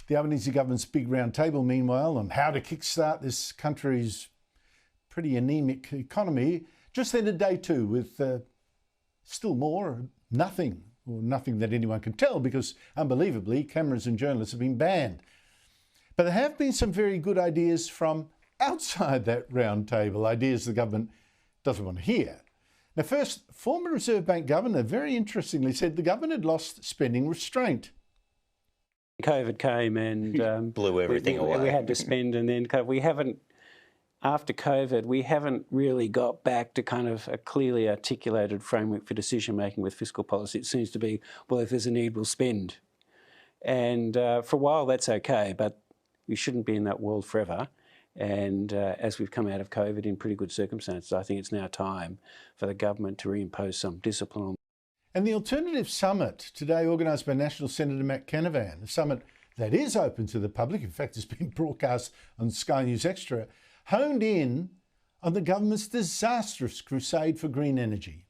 The Albanese government's big round table, meanwhile, on how to kickstart this country's pretty anemic economy, just ended day two with still more nothing, or nothing that anyone can tell because, unbelievably, cameras and journalists have been banned. But there have been some very good ideas from outside that round table, ideas the government doesn't want to hear. Now, first, former Reserve Bank Governor very interestingly said the government had lost spending restraint. COVID came and blew everything away. We had to spend, and then we haven't, after COVID, we haven't really got back to kind of a clearly articulated framework for decision making with fiscal policy. It seems to be, well, if there's a need, we'll spend. And for a while, that's okay, but we shouldn't be in that world forever. And as we've come out of COVID in pretty good circumstances, I think it's now time for the government to reimpose some discipline on. And the Alternative Summit, today organised by National Senator Matt Canavan, a summit that is open to the public, in fact, it's been broadcast on Sky News Extra, honed in on the government's disastrous crusade for green energy.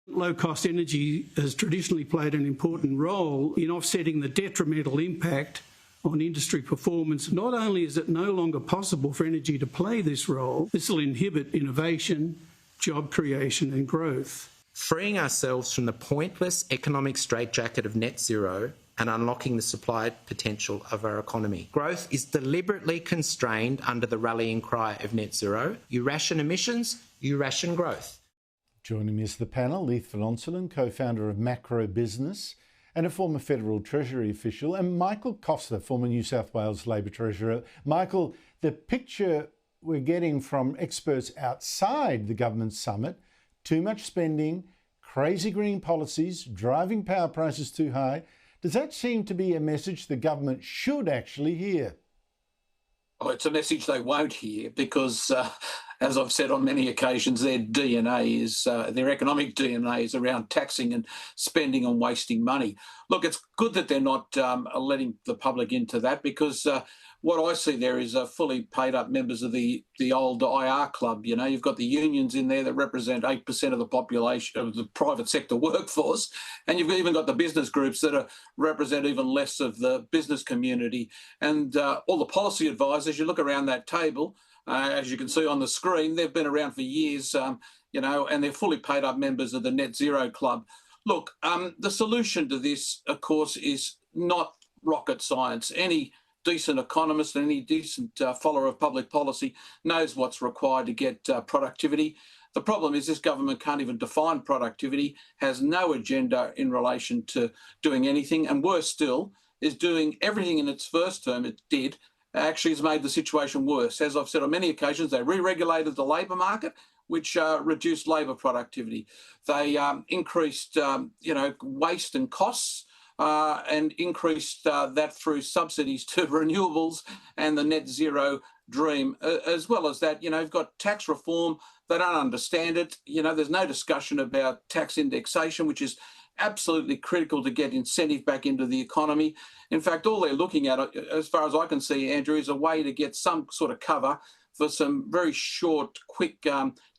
Low-cost energy has traditionally played an important role in offsetting the detrimental impact on industry performance. Not only is it no longer possible for energy to play this role, this will inhibit innovation, job creation and growth. Freeing ourselves from the pointless economic straitjacket of net zero and unlocking the supply potential of our economy. Growth is deliberately constrained under the rallying cry of net zero. You ration emissions, you ration growth. Joining me is the panel, Leith Valoncelin, co-founder of Macro Business and a former Federal Treasury official, and Michael Costa, former New South Wales Labor Treasurer. Michael, the picture we're getting from experts outside the government summit, too much spending, crazy green policies, driving power prices too high, does that seem to be a message the government should actually hear? Oh, it's a message they won't hear because, as I've said on many occasions, their DNA is, their economic DNA is around taxing and spending and wasting money. Look, it's good that they're not letting the public into that because what I see there is fully paid up members of the old IR club. You know, you've got the unions in there that represent 8% of the population of the private sector workforce, and you've even got the business groups that represent even less of the business community. And all the policy advisors, you look around that table, as you can see on the screen, they've been around for years, you know, and they're fully paid up members of the Net Zero Club. Look, the solution to this, of course, is not rocket science. Any decent economist and any decent follower of public policy knows what's required to get productivity. The problem is this government can't even define productivity, has no agenda in relation to doing anything, and worse still, is doing everything in its first term it did actually has made the situation worse. As I've said on many occasions, they re-regulated the labour market, which reduced labour productivity. They increased, waste and costs, and increased that through subsidies to renewables and the net zero dream. As well as that, you've got tax reform. They don't understand it. There's no discussion about tax indexation, which is absolutely critical to get incentive back into the economy. In fact, all they're looking at, as far as I can see, Andrew, is a way to get some sort of cover for some very short, quick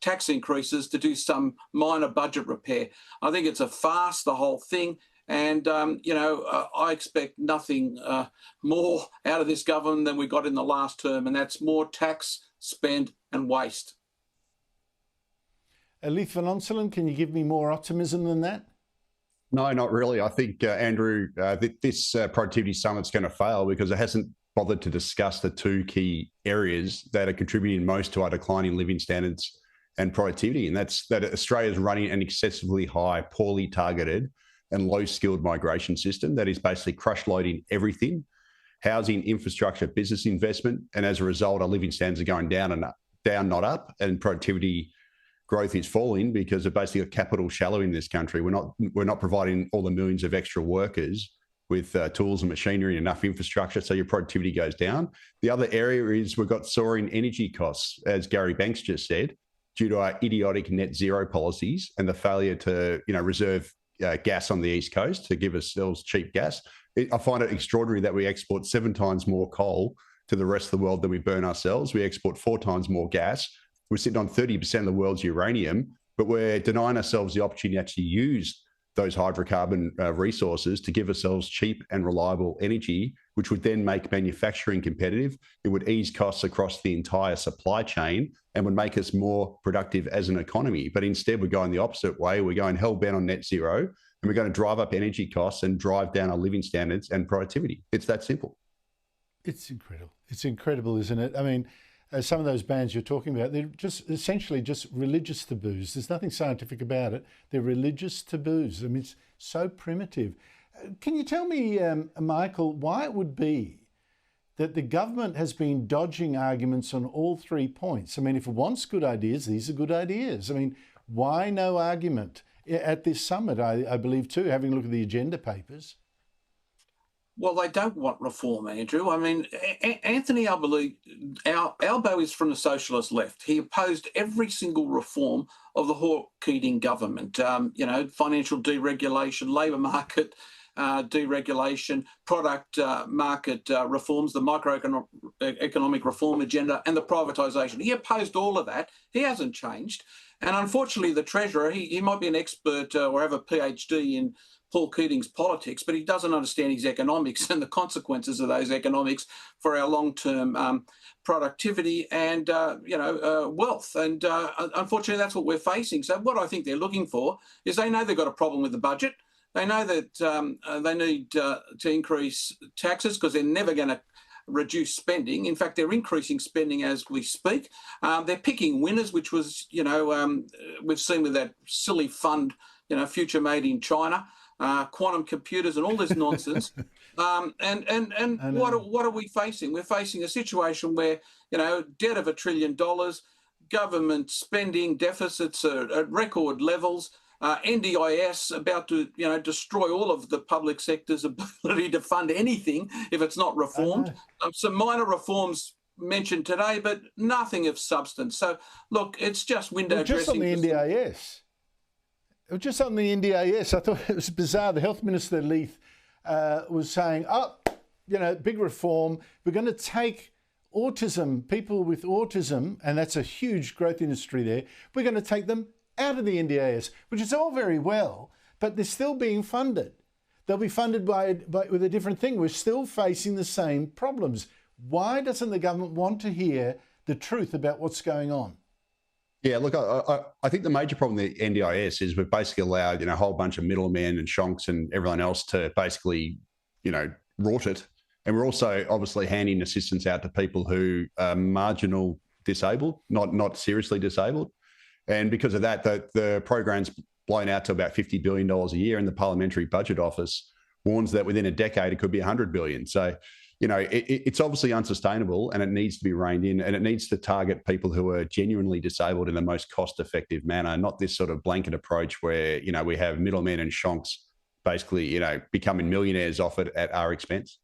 tax increases to do some minor budget repair. I think it's a farce, the whole thing. And, I expect nothing more out of this government than we got in the last term, and that's more tax, spend and waste. Leith Valoncelin, can you give me more optimism than that? No, not really. I think, Andrew, this productivity summit's going to fail because it hasn't bothered to discuss the two key areas that are contributing most to our decline in living standards and productivity. And that's that Australia's running an excessively high, poorly targeted and low-skilled migration system that is basically crush-loading everything, housing, infrastructure, business investment, and as a result, our living standards are going down, not up, and productivity growth is falling because of basically capital shallow in this country. We're not providing all the millions of extra workers with tools and machinery and enough infrastructure, so your productivity goes down. The other area is we've got soaring energy costs, as Gary Banks just said, due to our idiotic net zero policies and the failure to reserve gas on the East Coast to give ourselves cheap gas. I find it extraordinary that we export 7 times more coal to the rest of the world than we burn ourselves. We export 4 times more gas. We're sitting on 30% of the world's uranium, but we're denying ourselves the opportunity to actually use those hydrocarbon resources to give ourselves cheap and reliable energy, which would then make manufacturing competitive. It would ease costs across the entire supply chain and would make us more productive as an economy. But instead, we're going the opposite way. We're going hell-bent on net zero, and we're going to drive up energy costs and drive down our living standards and productivity. It's that simple. It's incredible. It's incredible, isn't it? I mean, some of those bans you're talking about, they're just essentially just religious taboos. There's nothing scientific about it. They're religious taboos. I mean, it's so primitive. Can you tell me, Michael, why it would be that the government has been dodging arguments on all 3 points? I mean, if it wants good ideas, these are good ideas. I mean, why no argument at this summit, I believe too, having a look at the agenda papers? Well, they don't want reform, Andrew. I mean, Anthony Albo is from the socialist left. He opposed every single reform of the Hawke Keating government. Financial deregulation, labour market deregulation, product market reforms, the microeconomic reform agenda, and the privatisation. He opposed all of that. He hasn't changed. And unfortunately, the Treasurer, he might be an expert or have a PhD in Paul Keating's politics, but he doesn't understand his economics and the consequences of those economics for our long-term productivity and wealth. And unfortunately, that's what we're facing. So what I think they're looking for is they know they've got a problem with the budget. They know that they need to increase taxes because they're never going to reduce spending. In fact, they're increasing spending as we speak. They're picking winners, which was, we've seen with that silly fund, Future Made in China. Quantum computers and all this nonsense. And what are we facing? We're facing a situation where, debt of $1 trillion, government spending deficits are at record levels, NDIS about to, destroy all of the public sector's ability to fund anything if it's not reformed. Some minor reforms mentioned today, but nothing of substance. So, look, it's just window dressing. Just on the NDIS. Just on the NDIS, I thought it was bizarre. The Health Minister, Leith, was saying, big reform. We're going to take autism, people with autism, and that's a huge growth industry there. We're going to take them out of the NDIS, which is all very well, but they're still being funded. They'll be funded with a different thing. We're still facing the same problems. Why doesn't the government want to hear the truth about what's going on? Yeah, look, I think the major problem with the NDIS is we've basically allowed, a whole bunch of middlemen and shonks and everyone else to basically, rort it. And we're also obviously handing assistance out to people who are marginal disabled, not seriously disabled. And because of that, the program's blown out to about $50 billion a year, and the Parliamentary Budget Office warns that within a decade it could be $100 billion. So, it's obviously unsustainable, and it needs to be reined in, and it needs to target people who are genuinely disabled in the most cost-effective manner, not this sort of blanket approach where, we have middlemen and shonks basically, becoming millionaires off it at our expense.